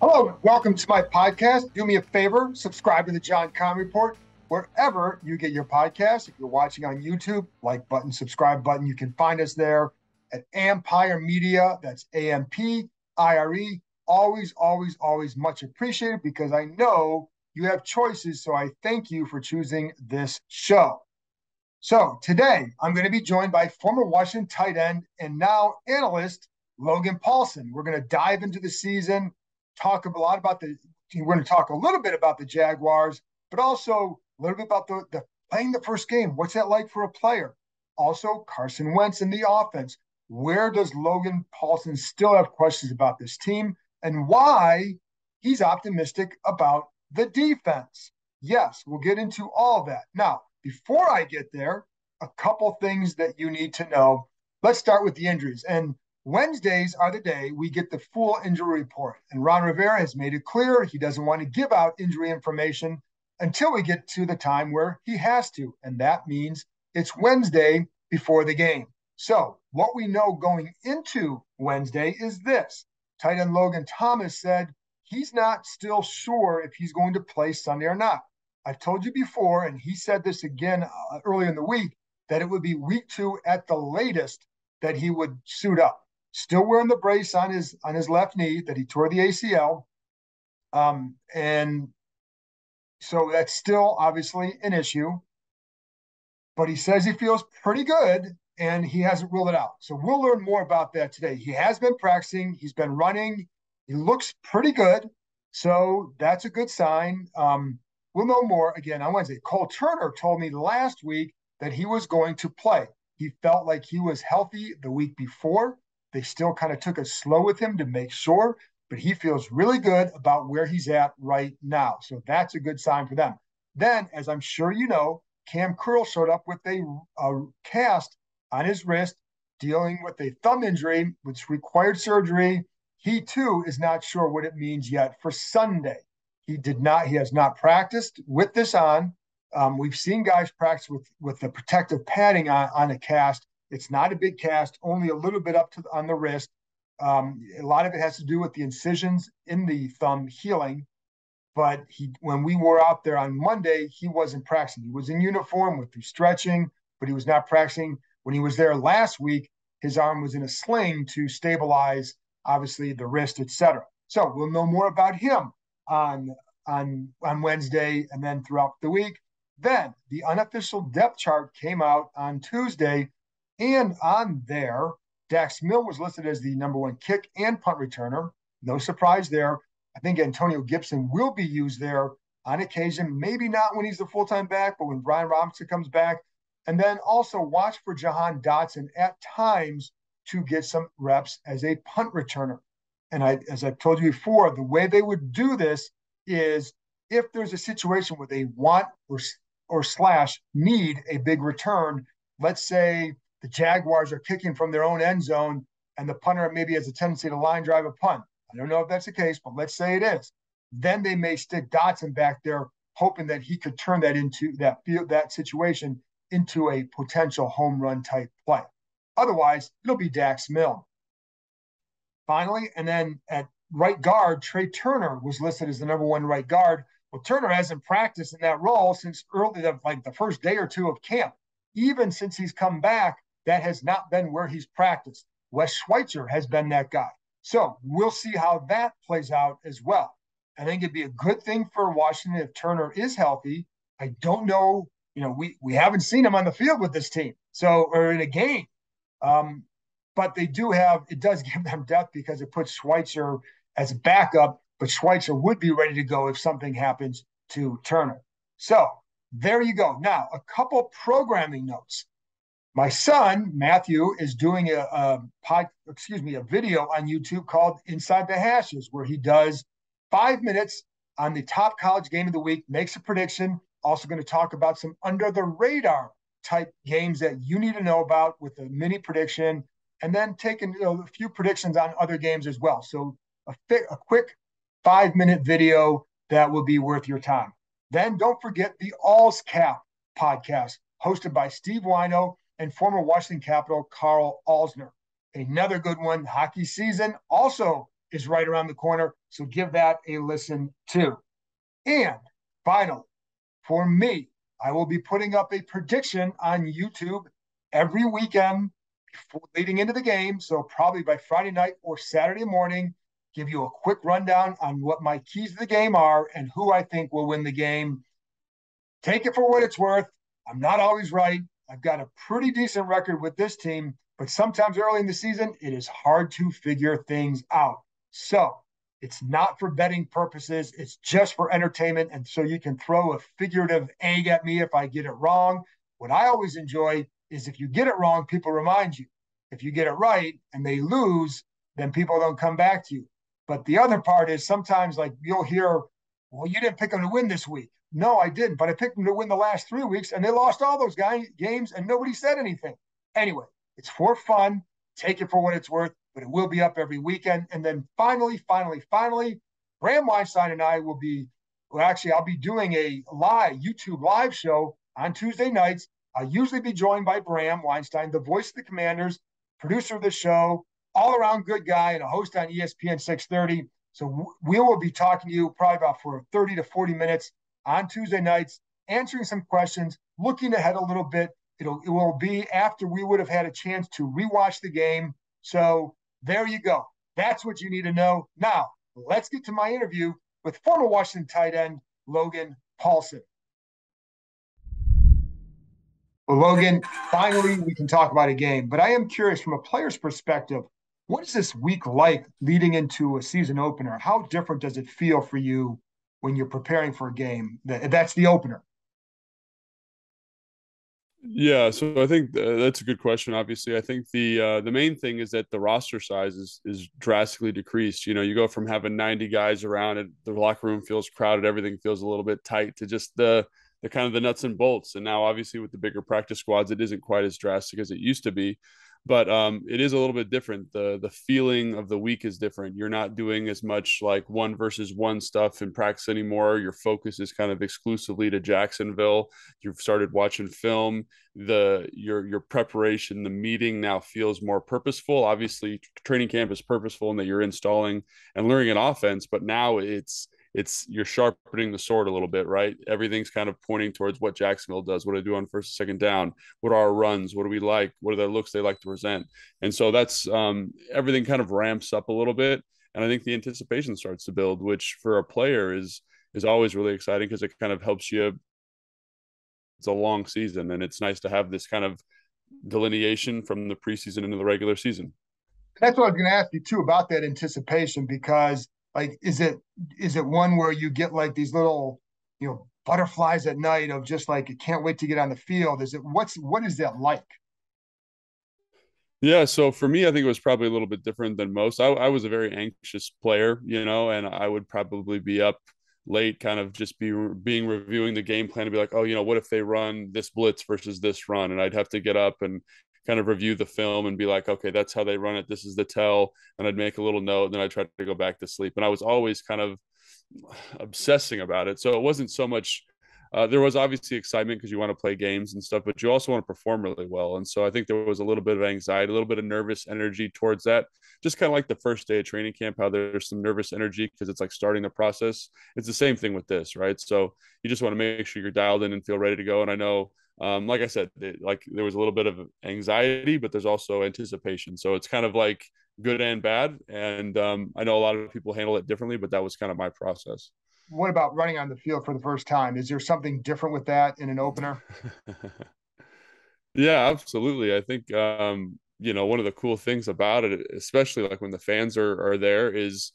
Hello, welcome to my podcast. Do me a favor, subscribe to the John Keim Report wherever you get your podcast. If you're watching on YouTube, like button, subscribe button. You can find us there at Empire Media. That's AMPIRE. Always, always, always much appreciated because I know you have choices. So I thank you for choosing this show. So today I'm going to be joined by former Washington tight end and now analyst Logan Paulsen. We're going to dive into the season. We're going to talk a little bit about the Jaguars, but also a little bit about the playing the first game. What's that like for a player? Also, Carson Wentz in the offense. Where does Logan Paulsen still have questions about this team and why he's optimistic about the defense? Yes, we'll get into all that. Now, before I get there, a couple things that you need to know. Let's start with the injuries. And Wednesdays are the day we get the full injury report. And Ron Rivera has made it clear he doesn't want to give out injury information until we get to the time where he has to. And that means it's Wednesday before the game. So what we know going into Wednesday is this. Tight end Logan Thomas said he's not still sure if he's going to play Sunday or not. I've told you before, and he said this again earlier in the week, that it would be week 2 at the latest that he would suit up. Still wearing the brace on his left knee that he tore the ACL. And so that's still obviously an issue. But he says he feels pretty good, and he hasn't ruled it out. So we'll learn more about that today. He has been practicing. He's been running. He looks pretty good. So that's a good sign. We'll know more again on Wednesday. Cole Turner told me last week that he was going to play. He felt like he was healthy the week before. They still kind of took it slow with him to make sure, but he feels really good about where he's at right now. So that's a good sign for them. Then, as I'm sure you know, Cam Curl showed up with a cast on his wrist, dealing with a thumb injury, which required surgery. He too is not sure what it means yet for Sunday. He has not practiced with this on. We've seen guys practice with the protective padding on a cast. It's not a big cast, only a little bit on the wrist. A lot of it has to do with the incisions in the thumb healing. But when we were out there on Monday, he wasn't practicing. He was in uniform with the stretching, but he was not practicing. When he was there last week, his arm was in a sling to stabilize, obviously, the wrist, etc. So we'll know more about him on Wednesday and then throughout the week. Then the unofficial depth chart came out on Tuesday, and on there, Dax Milne was listed as the number 1 kick and punt returner. No surprise there. I think Antonio Gibson will be used there on occasion, maybe not when he's the full-time back, but when Brian Robinson comes back. And then also watch for Jahan Dotson at times to get some reps as a punt returner. And as I've told you before, the way they would do this is if there's a situation where they want or need a big return, let's say the Jaguars are kicking from their own end zone and the punter maybe has a tendency to line drive a punt. I don't know if that's the case, but let's say it is. Then they may stick Dotson back there, hoping that he could turn that into that situation into a potential home run type play. Otherwise, it'll be Dax Milne. Finally, and then at right guard, Trey Turner was listed as the number 1 right guard. Well, Turner hasn't practiced in that role since the first day or two of camp. Even since he's come back, that has not been where he's practiced. Wes Schweitzer has been that guy. So we'll see how that plays out as well. I think it'd be a good thing for Washington if Turner is healthy. I don't know, we haven't seen him on the field with this team, or in a game. But it does give them depth because it puts Schweitzer as a backup, but Schweitzer would be ready to go if something happens to Turner. So there you go. Now, a couple programming notes. My son, Matthew, is doing a video on YouTube called Inside the Hashes, where he does 5 minutes on the top college game of the week, makes a prediction. Also going to talk about some under the radar type games that you need to know about with a mini prediction, and then taking a few predictions on other games as well. So a quick 5-minute video that will be worth your time. Then don't forget the All's Cap podcast, hosted by Steve Wino and former Washington Capital Carl Alsner. Another good one, hockey season also is right around the corner. So give that a listen too. And finally, for me, I will be putting up a prediction on YouTube every weekend before, leading into the game. So probably by Friday night or Saturday morning, give you a quick rundown on what my keys to the game are and who I think will win the game. Take it for what it's worth. I'm not always right. I've got a pretty decent record with this team, but sometimes early in the season, it is hard to figure things out. So it's not for betting purposes. It's just for entertainment. And so you can throw a figurative egg at me if I get it wrong. What I always enjoy is if you get it wrong, people remind you. If you get it right and they lose, then people don't come back to you. But the other part is sometimes like you'll hear, well, you didn't pick them to win this week. No, I didn't, but I picked them to win the last 3 weeks, and they lost all those games, and nobody said anything. Anyway, it's for fun. Take it for what it's worth, but it will be up every weekend. And then finally, Graham Weinstein and I will be, well, actually, I'll be doing a YouTube live show on Tuesday nights. I'll usually be joined by Bram Weinstein, the voice of the Commanders, producer of the show, all around good guy, and a host on ESPN 630. So we will be talking to you probably about for 30 to 40 minutes on Tuesday nights, answering some questions, looking ahead a little bit. It will be after we would have had a chance to rewatch the game. So there you go. That's what you need to know. Now, let's get to my interview with former Washington tight end Logan Paulsen. Well, Logan, finally we can talk about a game, but I am curious from a player's perspective, what is this week like leading into a season opener? How different does it feel for you when you're preparing for a game? That's the opener. Yeah, so I think that's a good question. Obviously, I think the main thing is that the roster size is drastically decreased. You know, you go from having 90 guys around, and the locker room feels crowded, everything feels a little bit tight, to just the kind of the nuts and bolts. And now, obviously, with the bigger practice squads, it isn't quite as drastic as it used to be. But it is a little bit different. The feeling of the week is different. You're not doing as much like one versus one stuff in practice anymore. Your focus is kind of exclusively to Jacksonville. You've started watching film. Your preparation, the meeting now feels more purposeful. Obviously, training camp is purposeful in that you're installing and learning an offense, but now it's you're sharpening the sword a little bit, right? Everything's kind of pointing towards what Jacksonville does, what do they do on first and second down, what are our runs, what do we like, what are the looks they like to present. And so that's everything kind of ramps up a little bit. And I think the anticipation starts to build, which for a player is always really exciting because it kind of helps you. It's a long season, and it's nice to have this kind of delineation from the preseason into the regular season. That's what I was going to ask you too about that anticipation, because like, is it one where you get like these little, butterflies at night of just like, I can't wait to get on the field? What is that like? Yeah, so for me, I think it was probably a little bit different than most. I was a very anxious player, and I would probably be up late, kind of just being reviewing the game plan to be like, oh, what if they run this blitz versus this run? And I'd have to get up and kind of review the film and be like, okay, that's how they run it. This is the tell. And I'd make a little note, and then I'd try to go back to sleep. And I was always kind of obsessing about it. So it wasn't so much there was obviously excitement because you want to play games and stuff, but you also want to perform really well. And so I think there was a little bit of anxiety, a little bit of nervous energy towards that. Just kind of like the first day of training camp, how there's some nervous energy because it's like starting the process. It's the same thing with this, right? So you just want to make sure you're dialed in and feel ready to go. And I know, like I said, like there was a little bit of anxiety, but there's also anticipation. So it's kind of like good and bad. And I know a lot of people handle it differently, but that was kind of my process. What about running on the field for the first time? Is there something different with that in an opener? Yeah, absolutely. I think one of the cool things about it, especially like when the fans are there, is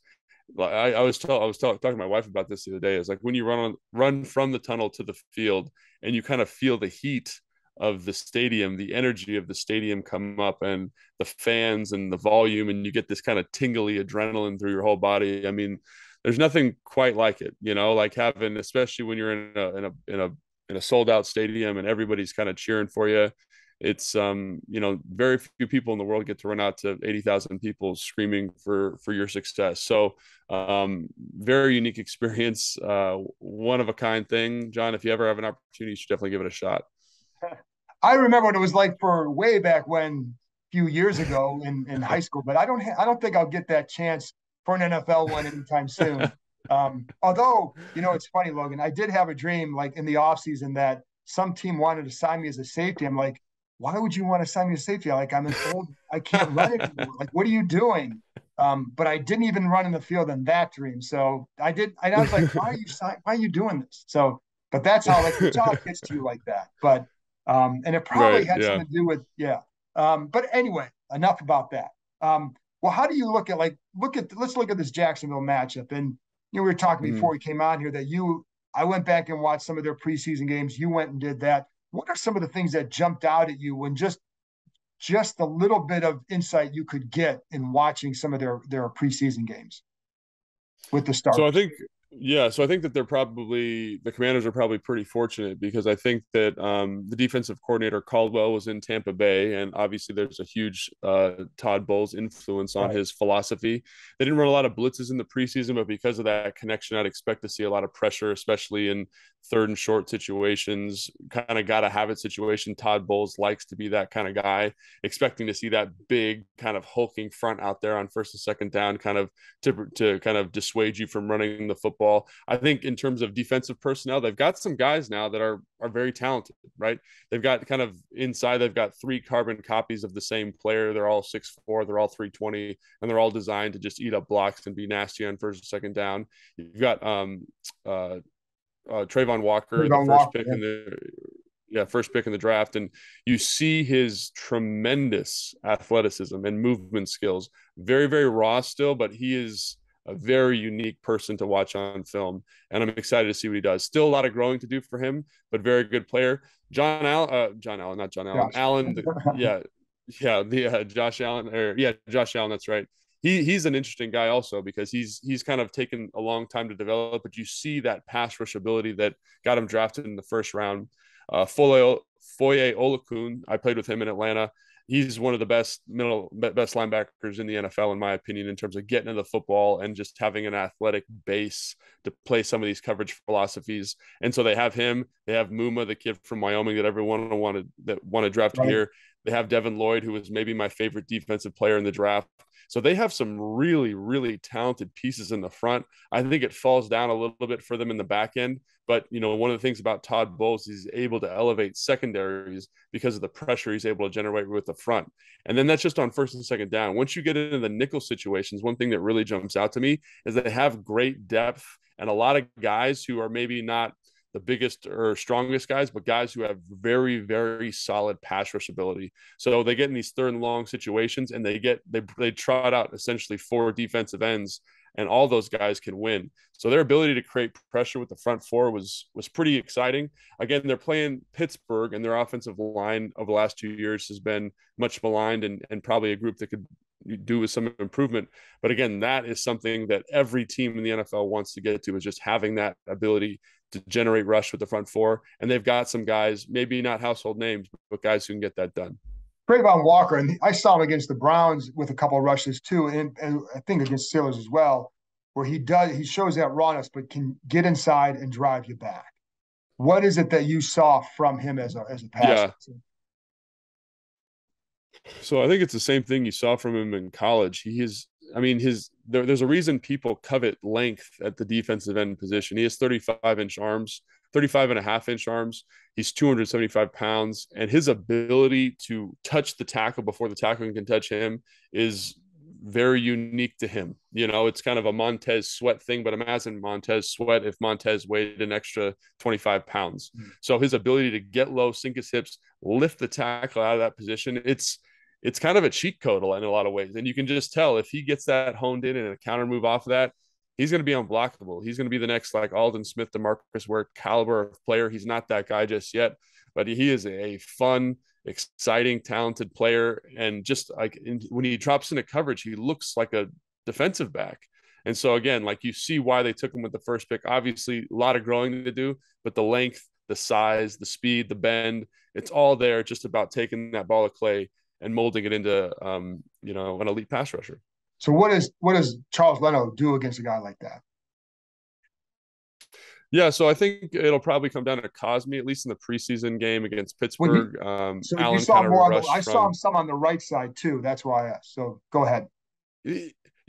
like I was talking to my wife about this the other day. Is like when you run from the tunnel to the field and you kind of feel the heat of the stadium, the energy of the stadium come up, and the fans and the volume, and you get this kind of tingly adrenaline through your whole body. I mean, there's nothing quite like it, like having, especially when you're in a sold out stadium and everybody's kind of cheering for you. It's very few people in the world get to run out to 80,000 people screaming for your success. So very unique experience, one of a kind thing. John, if you ever have an opportunity, you should definitely give it a shot. I remember what it was like for way back when, a few years ago in high school, but I don't think I'll get that chance for an NFL one anytime soon. Although, it's funny, Logan, I did have a dream like in the offseason that some team wanted to sign me as a safety. I'm like, why would you want to sign me as a safety? Like, I'm an old, I can't run anymore. Like, what are you doing? But I didn't even run in the field in that dream. So I was like, why are you doing this? So, but that's how like the job gets to you like that. But and it probably Right. had Yeah. something to do with, yeah. But anyway, enough about that. Well, how do you look at let's look at this Jacksonville matchup. And we were talking before we came on here that I went back and watched some of their preseason games. You went and did that. What are some of the things that jumped out at you when just a little bit of insight you could get in watching some of their preseason games with the So I starters? think, yeah, so I think that the Commanders are probably pretty fortunate because I think that the defensive coordinator Caldwell was in Tampa Bay, and obviously there's a huge Todd Bowles influence on Right. his philosophy. They didn't run a lot of blitzes in the preseason, but because of that connection, I'd expect to see a lot of pressure, especially in third and short situations, kind of got to have it situation. Todd Bowles likes to be that kind of guy, expecting to see that big kind of hulking front out there on first and second down, kind of to kind of dissuade you from running the football. I think in terms of defensive personnel, they've got some guys now that are very talented, right? They've got kind of inside, they've got 3 carbon copies of the same player. They're all 6'4", they're all 320, and they're all designed to just eat up blocks and be nasty on first and second down. You've got Trayvon Walker, the Trayvon first Walker, pick yeah. first pick in the draft, and you see his tremendous athleticism and movement skills. Very, very raw still, but he is a very unique person to watch on film, and I'm excited to see what he does. Still a lot of growing to do for him, but very good player. John Allen, not John Allen, Josh. Allen, yeah, Josh Allen, Josh Allen. That's right. He's an interesting guy also because he's kind of taken a long time to develop, but you see that pass rush ability that got him drafted in the first round. Foye Olakun, I played with him in Atlanta. He's one of the best linebackers in the NFL, in my opinion, in terms of getting to the football and just having an athletic base to play some of these coverage philosophies. And so they have him. They have Muma, the kid from Wyoming that everyone wanted drafted Right. here. They have Devin Lloyd, who was maybe my favorite defensive player in the draft. So they have some really, really talented pieces in the front. I think it falls down a little bit for them in the back end. But, one of the things about Todd Bowles, he's able to elevate secondaries because of the pressure he's able to generate with the front. And then that's just on first and second down. Once you get into the nickel situations, one thing that really jumps out to me is they have great depth and a lot of guys who are maybe not the biggest or strongest guys, but guys who have very, very solid pass rush ability. So they get in these third and long situations and they trot out essentially 4 defensive ends, and all those guys can win. So their ability to create pressure with the front 4 was pretty exciting. Again, they're playing Pittsburgh, and their offensive line over the last 2 years has been much maligned and probably a group that could do with some improvement. But again, that is something that every team in the NFL wants to get to, is just having that ability to generate rush with the front 4. And they've got some guys, maybe not household names, but guys who can get that done. Trayvon Walker, and I saw him against the Browns with a couple of rushes too, and I think against Steelers as well, where he shows that rawness, but can get inside and drive you back. What is it that you saw from him as a passer? Yeah. So I think it's the same thing you saw from him in college. There's a reason people covet length at the defensive end position. He has 35-inch arms, 35 and a half inch arms. He's 275 pounds, and his ability to touch the tackle before the tackle can touch him is very unique to him. It's kind of a Montez Sweat thing, but imagine Montez Sweat if Montez weighed an extra 25 pounds. So his ability to get low, sink his hips, lift the tackle out of that position, it's kind of a cheat code in a lot of ways. And you can just tell if he gets that honed in and a counter move off of that, he's going to be unblockable. He's going to be the next like Aldon Smith, DeMarcus Ware caliber of player. He's not that guy just yet, but he is a fun, exciting, talented player. And just like when he drops into coverage, he looks like a defensive back. And so again, like you see why they took him with the first pick. Obviously, a lot of growing to do, but the length, the size, the speed, the bend, it's all there. Just about taking that ball of clay and molding it into an elite pass rusher. So what does Charles Leno do against a guy like that? Yeah, so I think it'll probably come down to Cosme, at least in the preseason game against Pittsburgh. So you Allen saw kind of more on rushed I saw him from. some on the right side too. That's why I asked. So go ahead.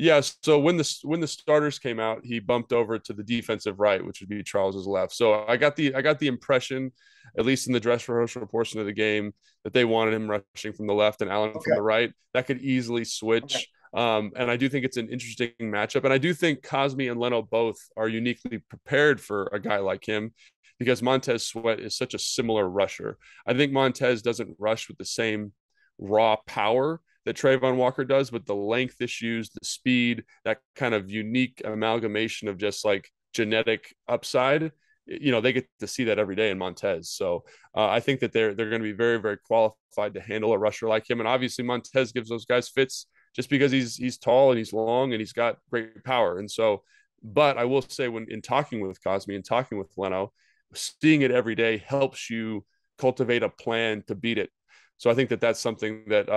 Yeah, so when the starters came out, he bumped over to the defensive right, which would be Charles's left. So I got the impression, at least in the dress rehearsal portion of the game, that they wanted him rushing from the left and Allen from Okay. the right. That could easily Okay. switch. And I do think it's an interesting matchup. And I do think Cosme and Leno both are uniquely prepared for a guy like him because Montez Sweat is such a similar rusher. I think Montez doesn't rush with the same raw power that Trayvon Walker does, but the length issues, the speed, that kind of unique amalgamation of just like genetic upside, they get to see that every day in Montez. So I think that they're going to be very, very qualified to handle a rusher like him. And obviously Montez gives those guys fits just because he's tall and he's long and he's got great power. And so, but I will say when in talking with Cosme and talking with Leno, seeing it every day helps you cultivate a plan to beat it. So I think that that's something that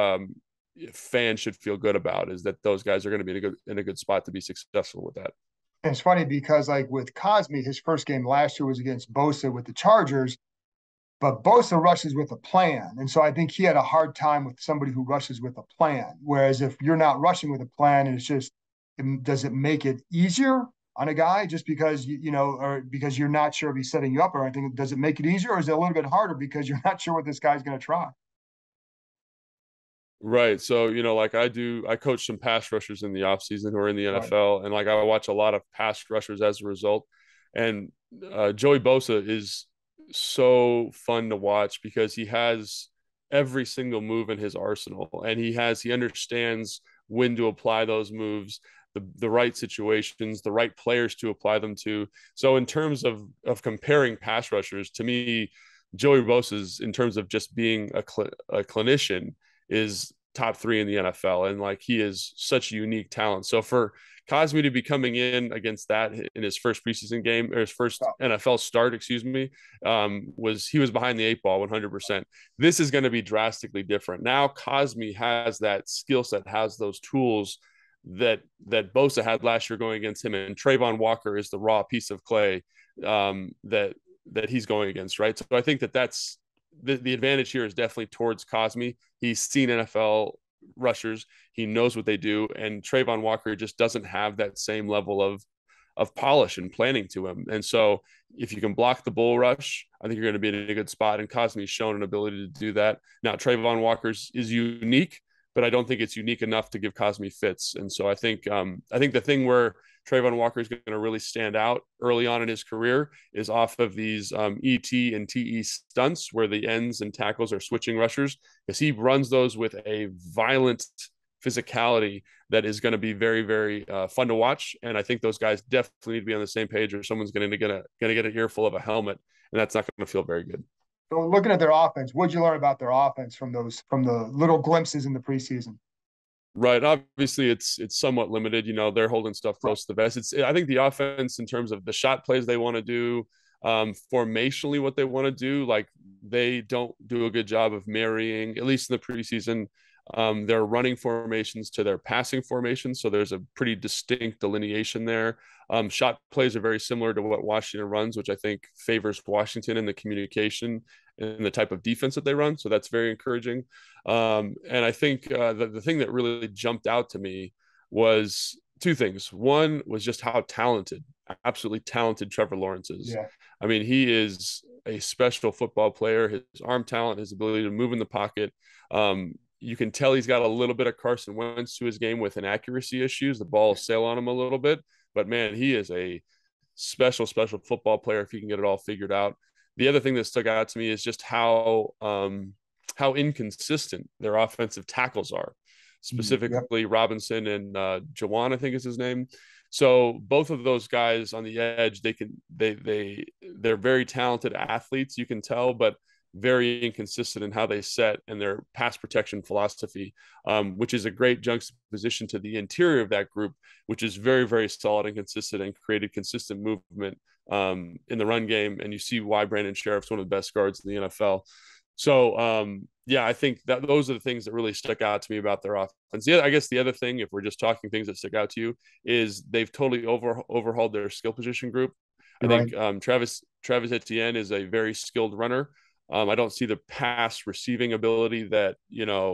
fans should feel good about is that those guys are going to be in a good spot to be successful with that. And it's funny because like with Cosme, his first game last year was against Bosa with the Chargers, but Bosa rushes with a plan. And so I think he had a hard time with somebody who rushes with a plan. Whereas if you're not rushing with a plan and it's just, does it make it easier on a guy just because or because you're not sure if he's setting you up or anything? Does it make it easier or is it a little bit harder because you're not sure what this guy's going to try? Right. So, like I coach some pass rushers in the offseason who are in the Right. NFL, and like I watch a lot of pass rushers as a result. And Joey Bosa is so fun to watch because he has every single move in his arsenal, and he understands when to apply those moves, the right situations, the right players to apply them to. So, in terms of comparing pass rushers, to me, Joey Bosa's in terms of just being a clinician is top three in the NFL. And like he is such a unique talent. So for Cosme to be coming in against that in his first preseason game or his first NFL start, excuse me, he was behind the eight ball 100%. This is going to be drastically different. Now Cosme has that skill set, has those tools that Bosa had last year going against him, and Trayvon Walker is the raw piece of clay that he's going against, right? So I think that's the advantage here is definitely towards Cosme. He's seen NFL rushers. He knows what they do. And Trayvon Walker just doesn't have that same level of polish and planning to him. And so if you can block the bull rush, I think you're going to be in a good spot. And Cosme's shown an ability to do that. Now, Trayvon Walker's is unique, but I don't think it's unique enough to give Cosme fits. And so I think the thing where Trayvon Walker is going to really stand out early on in his career is off of these ET and TE stunts where the ends and tackles are switching rushers, because he runs those with a violent physicality that is going to be very, very fun to watch. And I think those guys definitely need to be on the same page, or someone's going to get an earful of a helmet, and that's not going to feel very good. So looking at their offense, what'd you learn about their offense from the little glimpses in the preseason? Right. Obviously, it's somewhat limited. They're holding stuff Right. close to the vest. I think the offense, in terms of the shot plays they want to do, formationally what they want to do, like they don't do a good job of marrying, at least in the preseason, their running formations to their passing formations. So there's a pretty distinct delineation there. Shot plays are very similar to what Washington runs, which I think favors Washington in the communication and the type of defense that they run. So that's very encouraging. And I think the thing that really jumped out to me was two things. One was just how talented, absolutely talented Trevor Lawrence is. Yeah. I mean, he is a special football player. His arm talent, his ability to move in the pocket. You can tell he's got a little bit of Carson Wentz to his game with inaccuracy issues. The ball will sail on him a little bit, but man, he is a special football player if he can get it all figured out. The other thing that stuck out to me is just how inconsistent their offensive tackles are, Yep. specifically Robinson and Jawan, I think is his name. So both of those guys on the edge, they're very talented athletes, you can tell, but very inconsistent in how they set and their pass protection philosophy, which is a great juxtaposition to the interior of that group, which is very, very solid and consistent and created consistent movement in the run game. And you see why Brandon Sheriff's one of the best guards in the NFL. So, yeah, I think that those are the things that really stuck out to me about their offense. Yeah, I guess the other thing, if we're just talking things that stick out to you, is they've totally overhauled their skill position group. I You're right. think Travis Etienne is a very skilled runner. I don't see the pass receiving ability that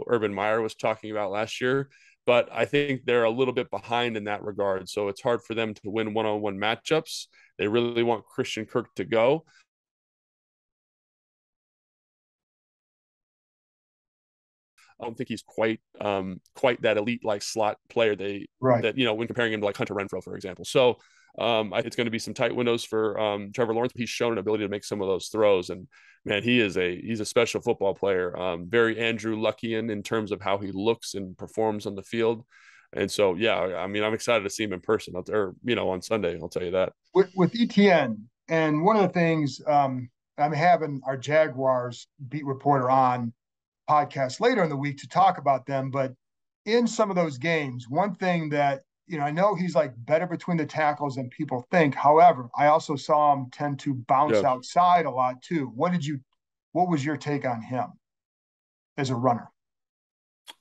Urban Meyer was talking about last year, but I think they're a little bit behind in that regard. So it's hard for them to win one-on-one matchups. They really want Christian Kirk to go. I don't think he's quite that elite like slot player Right. that when comparing him to like Hunter Renfrow, for example. So I think it's going to be some tight windows for Trevor Lawrence. He's shown an ability to make some of those throws, and man, he's a special football player. Very Andrew Luckian in terms of how he looks and performs on the field. And so, yeah, I mean, I'm excited to see him in person, or on Sunday. I'll tell you that. With ETN, and one of the things I'm having our Jaguars beat reporter on podcast later in the week to talk about them. But in some of those games, one thing that, I know he's like better between the tackles than people think. However, I also saw him tend to bounce Yeah. outside a lot too. What was your take on him as a runner?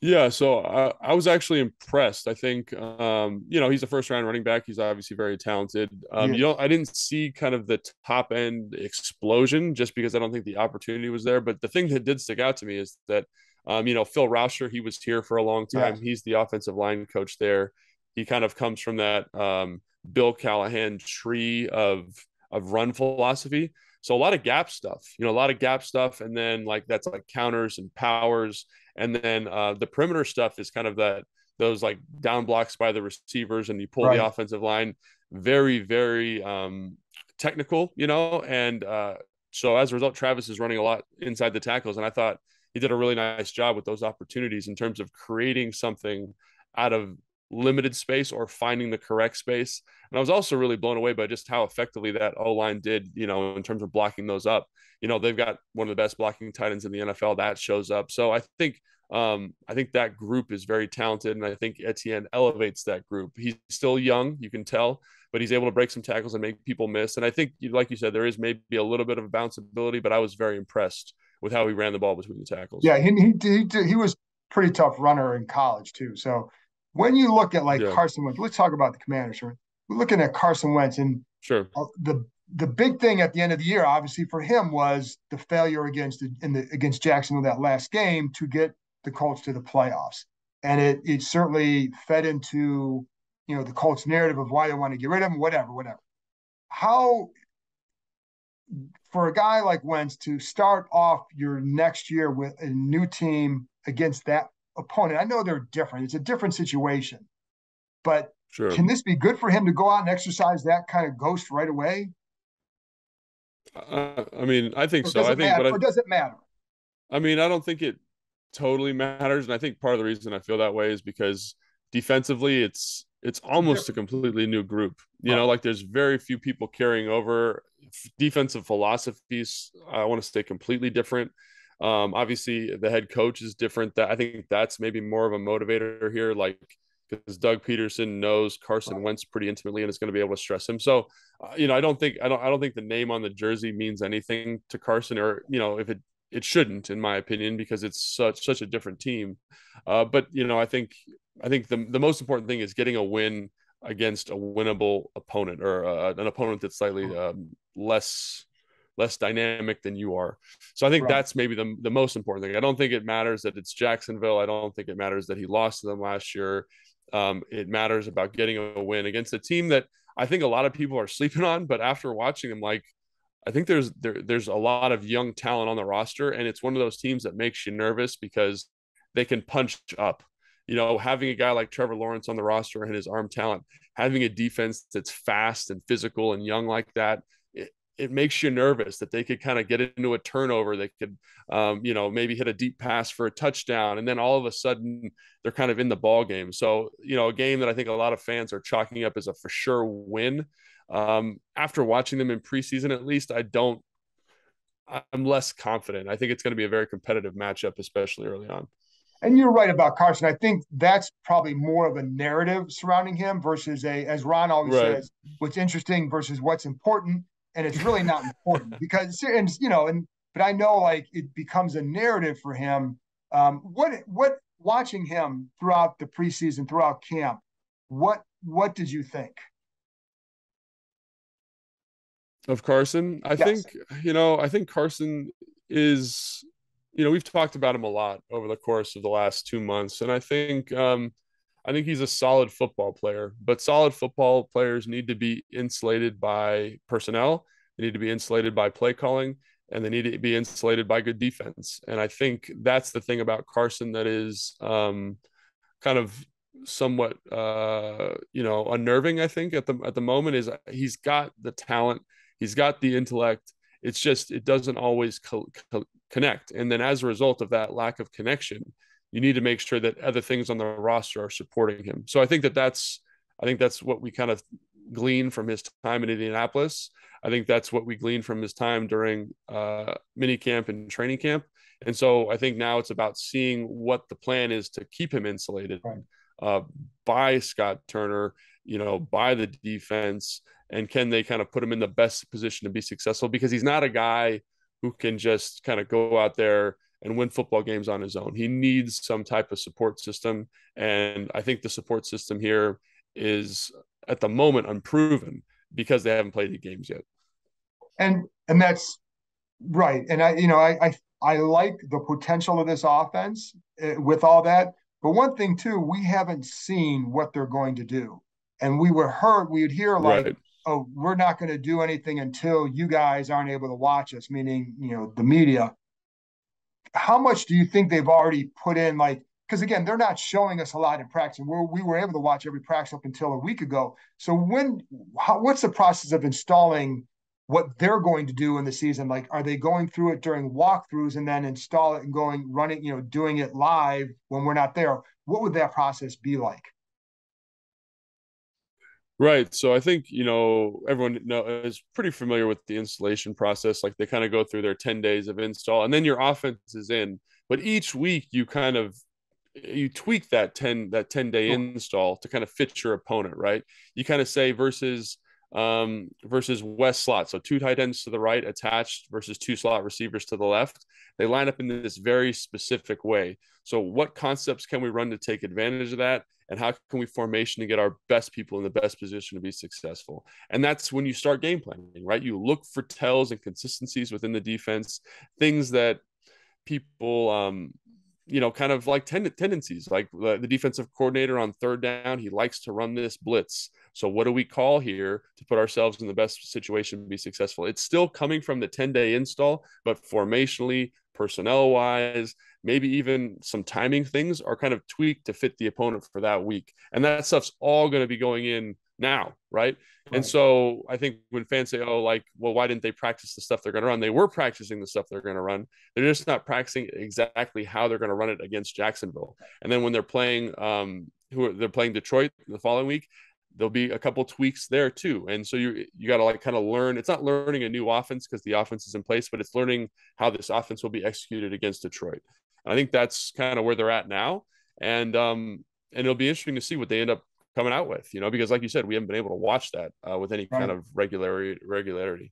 Yeah, so I was actually impressed. I think he's a first round running back. He's obviously very talented. Yeah. I didn't see kind of the top end explosion just because I don't think the opportunity was there. But the thing that did stick out to me is that Phil Rauscher, he was here for a long time. Yes. He's the offensive line coach there. He kind of comes from that Bill Callahan tree of run philosophy. So a lot of gap stuff, and then like that's like counters and powers. And then the perimeter stuff is kind of those like down blocks by the receivers, and you pull Right. the offensive line. Very, very technical, and so as a result, Travis is running a lot inside the tackles, and I thought he did a really nice job with those opportunities in terms of creating something out of limited space or finding the correct space. And I was also really blown away by just how effectively that O-line did, in terms of blocking those up. They've got one of the best blocking tight ends in the NFL that shows up. So I think that group is very talented, and I think Etienne elevates that group. He's still young, you can tell, but he's able to break some tackles and make people miss. And I think, like you said, there is maybe a little bit of a bounce ability, but I was very impressed with how he ran the ball between the tackles. Yeah, he was pretty tough runner in college too. So when you look at like Yeah, Carson Wentz, let's talk about the Commanders. We're looking at Carson Wentz, and sure. the big thing at the end of the year, obviously for him, was the failure against Jacksonville that last game to get the Colts to the playoffs, and it certainly fed into the Colts narrative of why they want to get rid of him, whatever. How, for a guy like Wentz to start off your next year with a new team against that opponent, I know they're different. It's a different situation, but Sure. can this be good for him to go out and exercise that kind of ghost right away? I mean, I think Or so. does I it think, matter? but Or does it matter? I mean, I don't think it totally matters, and I think part of the reason I feel that way is because defensively, it's almost a Different. completely new group. Right. Like there's very few people carrying over. Defensive philosophies, I want to stay completely different. Obviously, the head coach is different. That I think that's maybe more of a motivator here, like because Doug Peterson knows Carson Right. Wentz pretty intimately and is going to be able to stress him. So, I don't think the name on the jersey means anything to Carson, or if it shouldn't, in my opinion, because it's such a different team. But I think the most important thing is getting a win against a winnable opponent, or an opponent that's slightly less dynamic than you are. So I think Right. that's maybe the most important thing. I don't think it matters that it's Jacksonville. I don't think it matters that he lost to them last year. It matters about getting a win against a team that I think a lot of people are sleeping on, but after watching them, like I think there's a lot of young talent on the roster, and it's one of those teams that makes you nervous because they can punch up. Having a guy like Trevor Lawrence on the roster and his arm talent, having a defense that's fast and physical and young like that, it makes you nervous that they could kind of get into a turnover. They could, maybe hit a deep pass for a touchdown, and then all of a sudden they're kind of in the ball game. So, a game that I think a lot of fans are chalking up as a for sure win. After watching them in preseason, at least, I'm less confident. I think it's going to be a very competitive matchup, especially early on. And you're right about Carson. I think that's probably more of a narrative surrounding him versus as Ron always Right. says, what's interesting versus what's important. And it's really not important because, but I know like it becomes a narrative for him. What watching him throughout the preseason, throughout camp, what did you think? Of Carson, Yes. I think Carson is, we've talked about him a lot over the course of the last 2 months, and I think I think he's a solid football player, but solid football players need to be insulated by personnel. They need to be insulated by play calling, and they need to be insulated by good defense. And I think that's the thing about Carson that is kind of somewhat unnerving. I think at the moment is he's got the talent, he's got the intellect. It's just it doesn't always connect, and then as a result of that lack of connection, you need to make sure that other things on the roster are supporting him. So I think that's what we kind of glean from his time in Indianapolis. I think that's what we glean from his time during mini camp and training camp. And so I think now it's about seeing what the plan is to keep him insulated uh, by Scott Turner, by the defense, and can they kind of put him in the best position to be successful? Because he's not a guy who can just kind of go out there and win football games on his own. He needs some type of support system. And I think the support system here is at the moment unproven because they haven't played any games yet. And that's right. And I like the potential of this offense with all that. But one thing too, we haven't seen what they're going to do. And we'd hear like, right. Oh, we're not going to do anything until you guys aren't able to watch us, meaning, the media. How much do you think they've already put in? Like, because again, they're not showing us a lot in practice. And we were able to watch every practice up until a week ago. So what's the process of installing what they're going to do in the season? Like, are they going through it during walkthroughs and then install it and running, doing it live when we're not there? What would that process be like? Right. So I think, everyone is pretty familiar with the installation process. Like they kind of go through their 10 days of install and then your offense is in. But each week you tweak that 10-day install to kind of fit your opponent, right? You kind of say versus West slot. So two tight ends to the right attached versus two slot receivers to the left. They line up in this very specific way. So what concepts can we run to take advantage of that? And how can we formation to get our best people in the best position to be successful? And that's when you start game planning, right? You look for tells and consistencies within the defense, things that people kind of like tendencies, like the defensive coordinator on third down, he likes to run this blitz. So what do we call here to put ourselves in the best situation to be successful? It's still coming from the 10-day install, but formationally, personnel wise, maybe even some timing things are kind of tweaked to fit the opponent for that week. And that stuff's all going to be going in now, right? And so I think when fans say, oh, like, well, why didn't they practice the stuff they're going to run? They were practicing the stuff they're going to run. They're just not practicing exactly how they're going to run it against Jacksonville. And then when they're playing they're playing Detroit the following week, there'll be a couple tweaks there too. And so you got to like kind of learn. It's not learning a new offense because the offense is in place, but it's learning how this offense will be executed against Detroit. And I think that's kind of where they're at now. And it'll be interesting to see what they end up coming out with, because like you said, we haven't been able to watch that with any kind of regularity.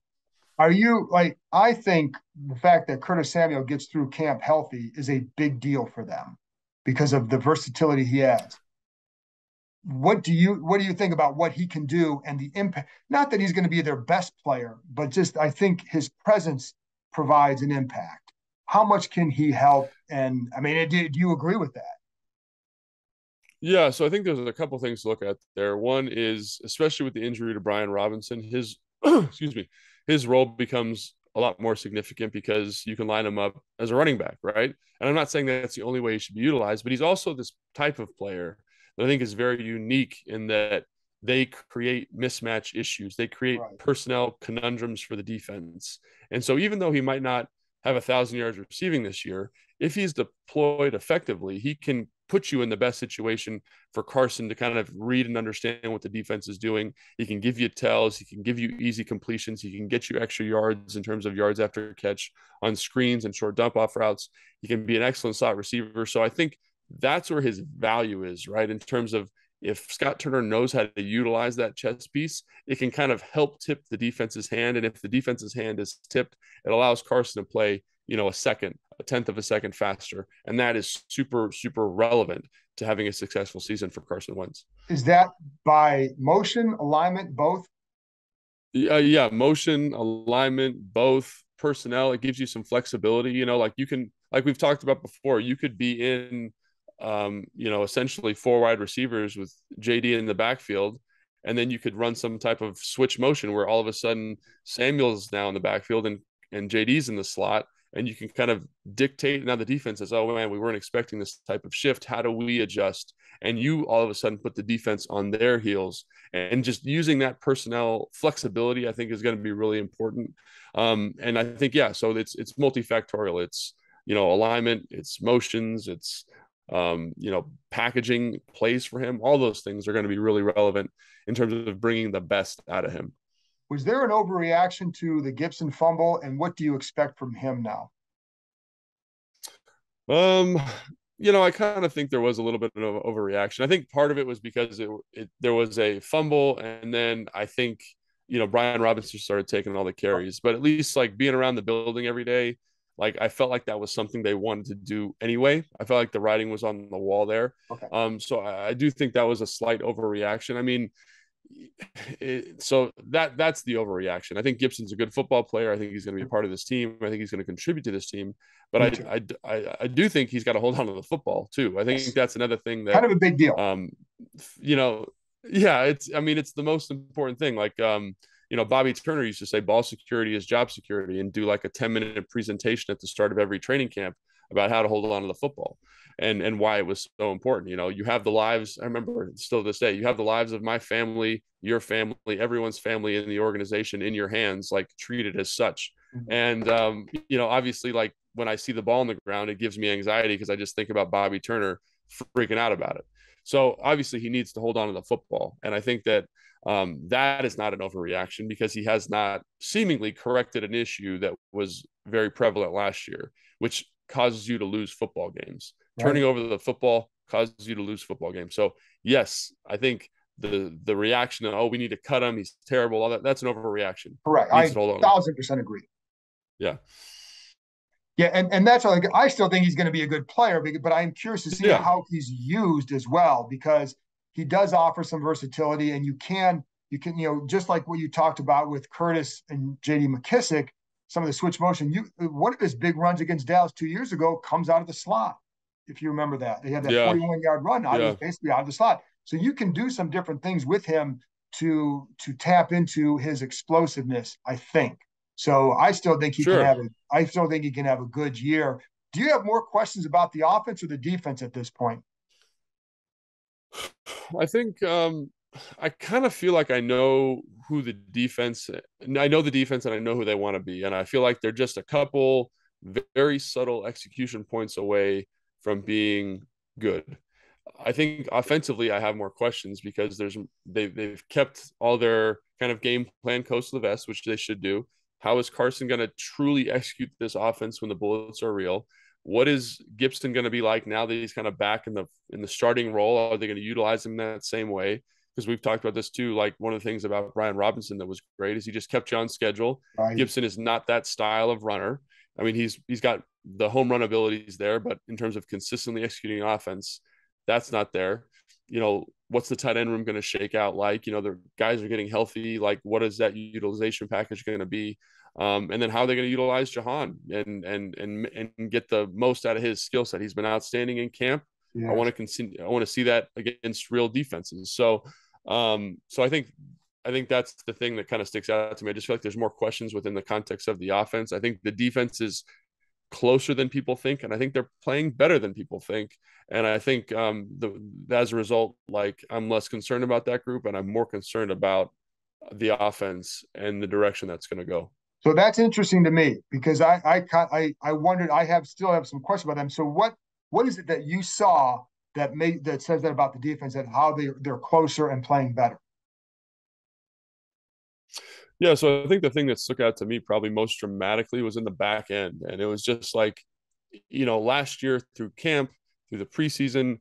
Are you like, I think the fact that Curtis Samuel gets through camp healthy is a big deal for them because of the versatility he has. What do you think about what he can do and the impact? Not that he's going to be their best player, but just I think his presence provides an impact. How much can he help? And I mean, do you agree with that? Yeah, so I think there's a couple things to look at there. One is, especially with the injury to Brian Robinson, his excuse me, his role becomes a lot more significant because you can line him up as a running back, right? And I'm not saying that's the only way he should be utilized, but he's also this type of player that I think is very unique in that they create mismatch issues. They create personnel conundrums for the defense. And so even though he might not have 1,000 yards receiving this year, if he's deployed effectively, he can put you in the best situation for Carson to kind of read and understand what the defense is doing. He can give you tells. He can give you easy completions. He can get you extra yards in terms of yards after catch on screens and short dump off routes. He can be an excellent slot receiver. So I think that's where his value is, right? In terms of if Scott Turner knows how to utilize that chess piece, it can kind of help tip the defense's hand. And if the defense's hand is tipped, it allows Carson to play, a tenth of a second faster. And that is super, super relevant to having a successful season for Carson Wentz. Is that by motion, alignment, both? Yeah, motion, alignment, both. Personnel, it gives you some flexibility. Like you can, like we've talked about before, you could be in essentially four wide receivers with JD in the backfield. And then you could run some type of switch motion where all of a sudden Samuel's now in the backfield and JD's in the slot. And you can kind of dictate. Now the defense says, oh man, we weren't expecting this type of shift. How do we adjust? And you all of a sudden put the defense on their heels, and just using that personnel flexibility, I think, is going to be really important. And I think, yeah, so it's multifactorial. It's, alignment, it's motions, it's, packaging plays for him. All those things are going to be really relevant in terms of bringing the best out of him. Was there an overreaction to the Gibson fumble, and what do you expect from him now? I kind of think there was a little bit of an overreaction. I think part of it was because there was a fumble, and then I think, Brian Robinson started taking all the carries, but at least like being around the building every day, like I felt like that was something they wanted to do anyway. I felt like the writing was on the wall there. Okay. So I do think that was a slight overreaction. I mean, so that's the overreaction. I think Gibson's a good football player. I think he's going to be a part of this team. I think he's going to contribute to this team. But I do think he's got to hold on to the football too. I think that's another thing that kind of a big deal. Yeah, it's the most important thing. Like, Bobby Turner used to say ball security is job security, and do like a 10-minute presentation at the start of every training camp about how to hold on to the football and why it was so important. You have the lives. I remember still to this day, you have the lives of my family, your family, everyone's family in the organization in your hands, like treated as such. Mm-hmm. And, obviously, like when I see the ball on the ground, it gives me anxiety because I just think about Bobby Turner freaking out about it. So obviously he needs to hold on to the football. And I think that that is not an overreaction, because he has not seemingly corrected an issue that was very prevalent last year, which causes you to lose football games. Right. Turning over the football causes you to lose football games. So yes, I think the reaction of, we need to cut him, he's terrible, all that's an overreaction. Correct. I 1,000% agree. Yeah. Yeah, and that's all. I still think he's going to be a good player, but I'm curious to see how he's used as well, because he does offer some versatility, and you can just like what you talked about with Curtis and J.D. McKissick, some of the switch motion. One of his big runs against Dallas 2 years ago comes out of the slot, if you remember that. They had that 41-yard run. It was basically out of the slot. So you can do some different things with him to tap into his explosiveness, I think. So I still think he can have a good year. Do you have more questions about the offense or the defense at this point? I think I kind of feel like I know the defense and I know who they want to be. And I feel like they're just a couple very subtle execution points away from being good. I think offensively, I have more questions because they've kept all their kind of game plan close to the vest, which they should do. How is Carson going to truly execute this offense when the bullets are real? What is Gibson going to be like now that he's kind of back in the starting role? Are they going to utilize him that same way? Because we've talked about this too. Like, one of the things about Brian Robinson that was great is he just kept you on schedule. Right. Gibson is not that style of runner. I mean, he's got the home run abilities there, but in terms of consistently executing offense, that's not there. What's the tight end room going to shake out like? The guys are getting healthy. Like, what is that utilization package going to be? And then how are they going to utilize Jahan and get the most out of his skill set? He's been outstanding in camp. Yes. I want to see that against real defenses. So I think that's the thing that kind of sticks out to me. I just feel like there's more questions within the context of the offense. I think the defense is closer than people think, and I think they're playing better than people think. And I think as a result, like, I'm less concerned about that group, and I'm more concerned about the offense and the direction that's going to go. So that's interesting to me, because I wondered, still have some questions about them. So what is it that you saw that says that about the defense, and how they're closer and playing better? Yeah, so I think the thing that stuck out to me probably most dramatically was in the back end. And it was just like, last year through camp, through the preseason,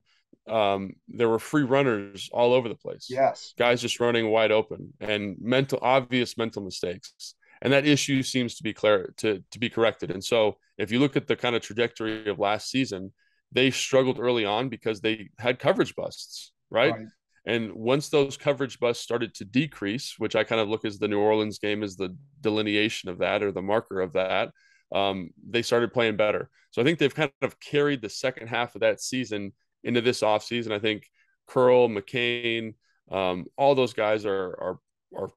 there were free runners all over the place. Yes. Guys just running wide open, and obvious mental mistakes. And that issue seems to be to be corrected. And so if you look at the kind of trajectory of last season, they struggled early on because they had coverage busts, right? And once those coverage busts started to decrease, which I kind of look as the New Orleans game as the delineation of that, or the marker of that, they started playing better. So I think they've kind of carried the second half of that season into this offseason. I think Curl, McCain, all those guys are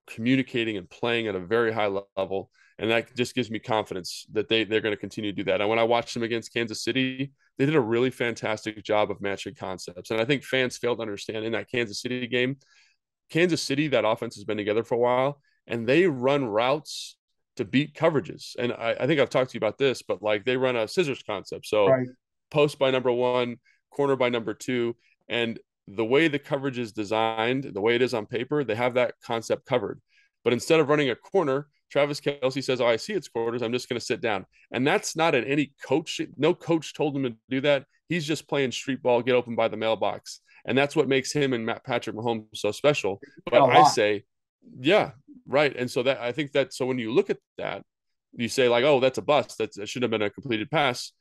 communicating and playing at a very high level. And that just gives me confidence that they're going to continue to do that. And when I watched them against Kansas City, they did a really fantastic job of matching concepts. And I think fans failed to understand in that Kansas City game, Kansas City, that offense has been together for a while, and they run routes to beat coverages. And I think I've talked to you about this, but like they run a scissors concept. So Right. post by number one, corner by number two. And the way the coverage is designed, the way it is on paper, they have that concept covered. But instead of running a corner, Travis Kelce says, "Oh, I see it's quarters. I'm just going to sit down." And that's not at any coach. No coach told him to do that. He's just playing street ball, get open by the mailbox. And that's what makes him and Patrick Mahomes so special. But I say, yeah, right. And so that I think that so when you look at that, you say like, "Oh, that's a bust. That should have been a completed pass."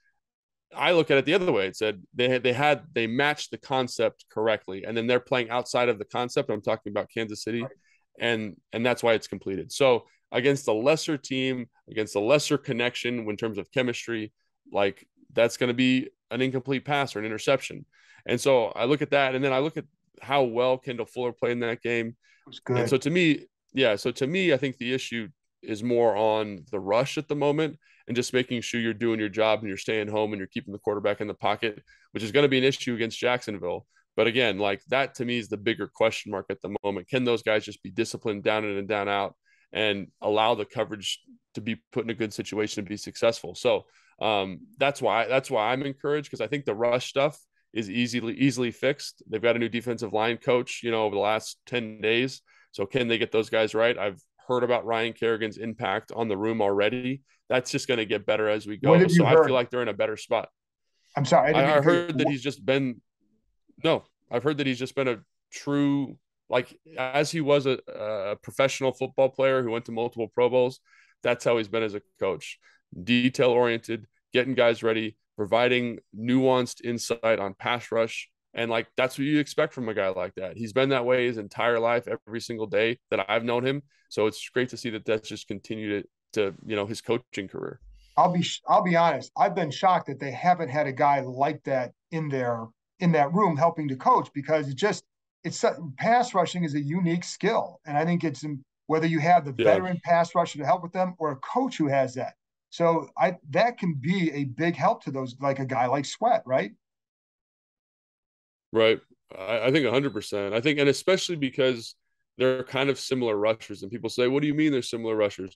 I look at it the other way. It said they matched the concept correctly, and then they're playing outside of the concept. I'm talking about Kansas City, and that's why it's completed. So against a lesser team, against a lesser connection in terms of chemistry, like that's going to be an incomplete pass or an interception. And so I look at that, and then I look at how well Kendall Fuller played in that game. It was good. And so to me, I think the issue is more on the rush at the moment and just making sure you're doing your job and you're staying home and you're keeping the quarterback in the pocket, which is going to be an issue against Jacksonville. But again, like that to me is the bigger question mark at the moment. Can those guys just be disciplined down in and down out and allow the coverage to be put in a good situation and be successful? So that's why I'm encouraged, because I think the rush stuff is easily fixed. They've got a new defensive line coach, over the last 10 days. So can they get those guys right? I've heard about Ryan Kerrigan's impact on the room already. That's just going to get better as we go. So I feel like they're in a better spot. I'm sorry. I heard that he's just been a true, like as he was a professional football player who went to multiple Pro Bowls. That's how he's been as a coach. Detail oriented, getting guys ready, providing nuanced insight on pass rush. And like, that's what you expect from a guy like that. He's been that way his entire life, every single day that I've known him. So it's great to see that that's just continued to his coaching career. I'll be honest. I've been shocked that they haven't had a guy like that in that room helping to coach, because it's pass rushing is a unique skill. And I think it's whether you have the veteran pass rusher to help with them or a coach who has that. So that can be a big help to those, like a guy like Sweat, right? Right. I think 100%. I think, and especially because they're kind of similar rushers, and people say, "What do you mean they're similar rushers?"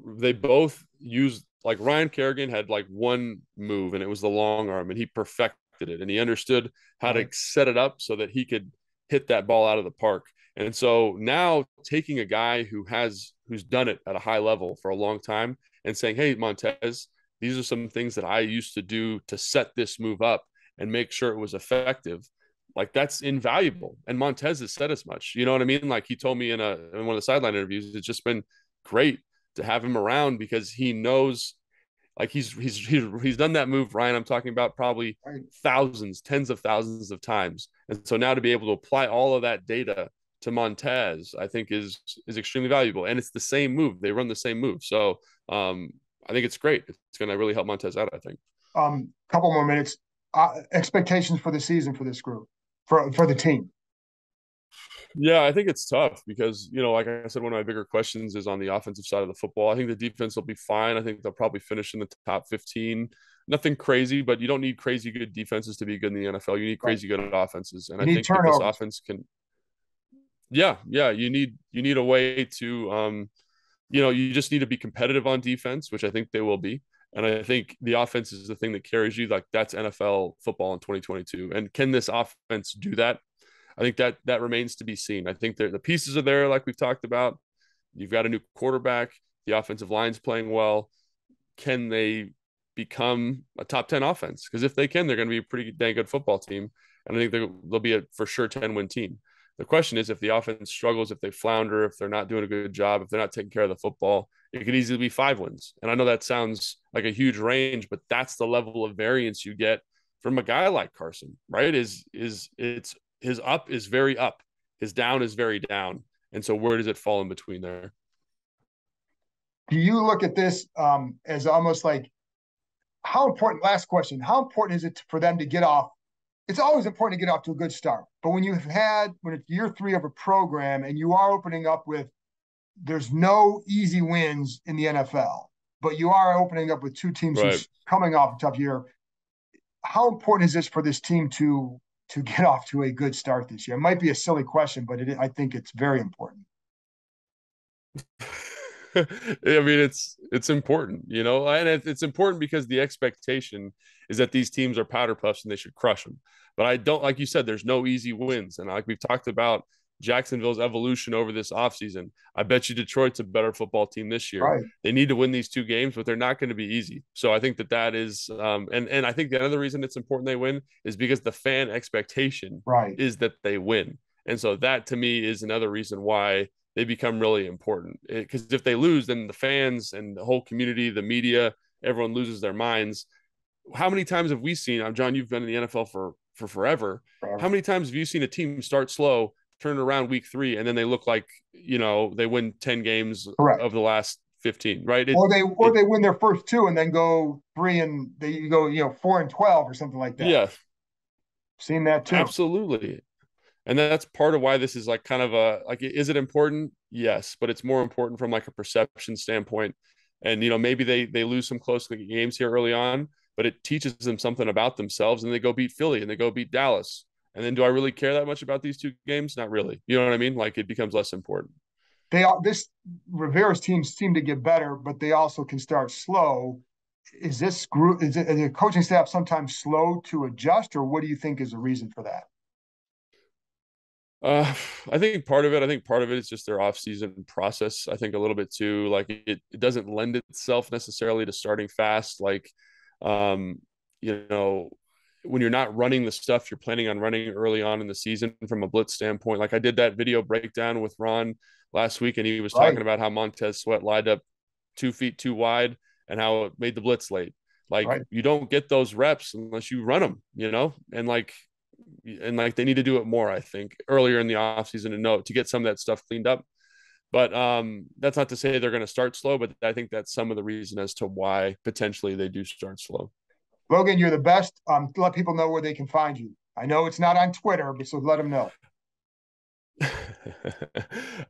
They both use, like Ryan Kerrigan had like one move, and it was the long arm, and he perfected it, and he understood how to set it up so that he could hit that ball out of the park. And so now taking a guy who's done it at a high level for a long time and saying, "Hey, Montez, these are some things that I used to do to set this move up and make sure it was effective." Like that's invaluable. And Montez has said as much, you know what I mean? Like he told me in one of the sideline interviews, it's just been great to have him around, because he knows, like he's done that move, Ryan, I'm talking about, probably thousands, tens of thousands of times. And so now to be able to apply all of that data to Montez, I think is extremely valuable. And it's the same move. They run the same move. So I think it's great. It's going to really help Montez out, I think. Couple more minutes. Expectations for the season for this group, for the team. Yeah, I think it's tough because, like I said, one of my bigger questions is on the offensive side of the football. I think the defense will be fine. I think they'll probably finish in the top 15. Nothing crazy, but you don't need crazy good defenses to be good in the NFL. You need crazy good offenses. And I think if this offense can, you need a way to, you just need to be competitive on defense, which I think they will be. And I think the offense is the thing that carries you. Like that's NFL football in 2022. And can this offense do that? I think that remains to be seen. I think the pieces are there, like we've talked about. You've got a new quarterback. The offensive line's playing well. Can they become a top 10 offense? Because if they can, they're going to be a pretty dang good football team. And I think they'll be a for sure 10-win team. The question is, if the offense struggles, if they flounder, if they're not doing a good job, if they're not taking care of the football, it could easily be 5 wins. And I know that sounds like a huge range, but that's the level of variance you get from a guy like Carson, right? It's his up is very up, his down is very down. And so where does it fall in between there? Do you look at this as almost like, how important, last question, how important is it for them to get off it's always important to get off to a good start. But when it's year 3 of a program and you are opening up with, there's no easy wins in the NFL, but you are opening up with 2 teams Right. who's coming off a tough year. How important is this for this team to get off to a good start this year? It might be a silly question, but I think it's very important. I mean, it's important, and it's important because the expectation is that these teams are powder puffs and they should crush them. But I don't, like you said, there's no easy wins. And like we've talked about Jacksonville's evolution over this offseason, I bet you Detroit's a better football team this year. Right. They need to win these 2 games, but they're not going to be easy. So I think that is, and I think the other reason it's important they win is because the fan expectation Right. is that they win. And so that to me is another reason why they become really important, because if they lose, then the fans and the whole community, the media, everyone loses their minds. How many times have we seen, John, you've been in the NFL for forever. How many times have you seen a team start slow, turn around week 3, and then they look like, they win 10 games Correct. of the last 15, right? Or they win their first 2 and then go 3 and they go, 4 and 12 or something like that. Yeah. Seen that too. Absolutely. And that's part of why this is like kind of is it important? Yes, but it's more important from like a perception standpoint. And, maybe they lose some close games here early on, but it teaches them something about themselves, and they go beat Philly and they go beat Dallas. And then do I really care that much about these 2 games? Not really. You know what I mean? Like it becomes less important. This Rivera's teams seem to get better, but they also can start slow. Is the coaching staff sometimes slow to adjust, or what do you think is the reason for that? I think part of it is just their off-season process. I think a little bit too, like it doesn't lend itself necessarily to starting fast. Like, um, when you're not running the stuff you're planning on running early on in the season from a blitz standpoint. Like I did that video breakdown with Ron last week, and he was talking about how Montez Sweat lined up 2 feet too wide and how it made the blitz late. Like you don't get those reps unless you run them, and like they need to do it more, I think, earlier in the offseason to get some of that stuff cleaned up. But that's not to say they're going to start slow, but I think that's some of the reason as to why potentially they do start slow. Logan, you're the best. Let people know where they can find you. I know it's not on Twitter, but so let them know.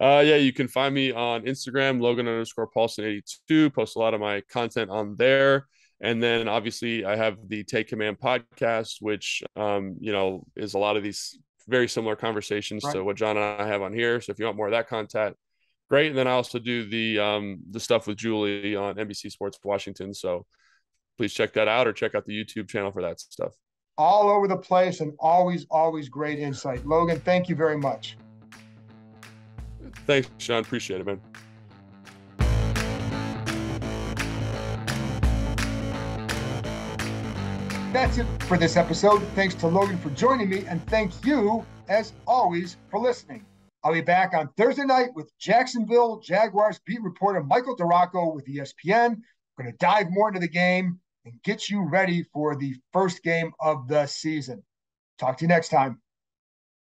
Yeah, you can find me on Instagram, Logan_Paulsen82. Post a lot of my content on there. And then obviously I have the Take Command podcast, which, is a lot of these very similar conversations to what John and I have on here. So if you want more of that content, great. And then I also do the stuff with Julie on NBC Sports Washington. So please check that out, or check out the YouTube channel for that stuff. All over the place, and always, always great insight. Logan, thank you very much. Thanks, Sean. Appreciate it, man. That's it for this episode. Thanks to Logan for joining me, and thank you, as always, for listening. I'll be back on Thursday night with Jacksonville Jaguars beat reporter Michael Duraco with ESPN. We're going to dive more into the game and get you ready for the first game of the season. Talk to you next time.